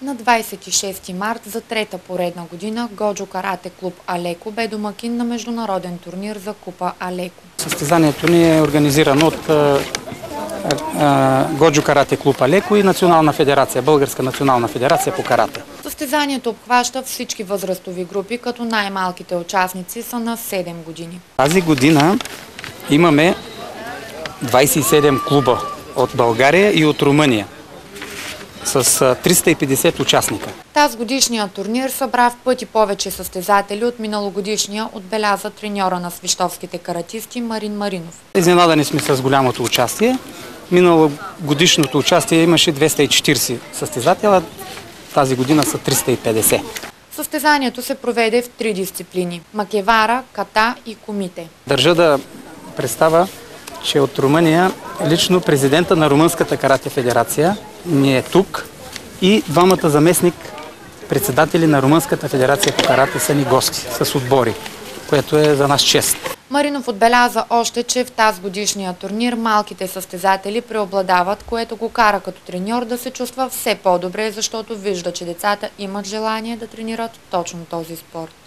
На 26 март за трета поредна година Годжо Карате клуб Алеко бе домакин на международен турнир за Купа Алеко. Състезанието ни е организирано от Годжо Карате клуб Алеко и Национална федерация, Българска национална федерация по карате. Състезанието обхваща всички възрастови групи, като най-малките участници са на 7 години. Тази година имаме 27 клуба от България и от Румъния с 350 участника. Тази годишния турнир събра в пъти повече състезатели от миналогодишния, отбеляза треньора на свищовските каратисти Марин Маринов. Изненадани сме с голямото участие. Миналогодишното участие имаше 240 състезателя, тази година са 350. Състезанието се проведе в 3 дисциплини – макевара, ката и комите. Държа да представя, че от Румъния лично президента на Румънската карате федерация ни е тук и двамата заместник председатели на Румънската федерация по карате са ни гости с отбори, което е за нас чест. Маринов отбеляза още, че в тази годишния турнир малките състезатели преобладават, което го кара като треньор да се чувства все по-добре, защото вижда, че децата имат желание да тренират точно този спорт.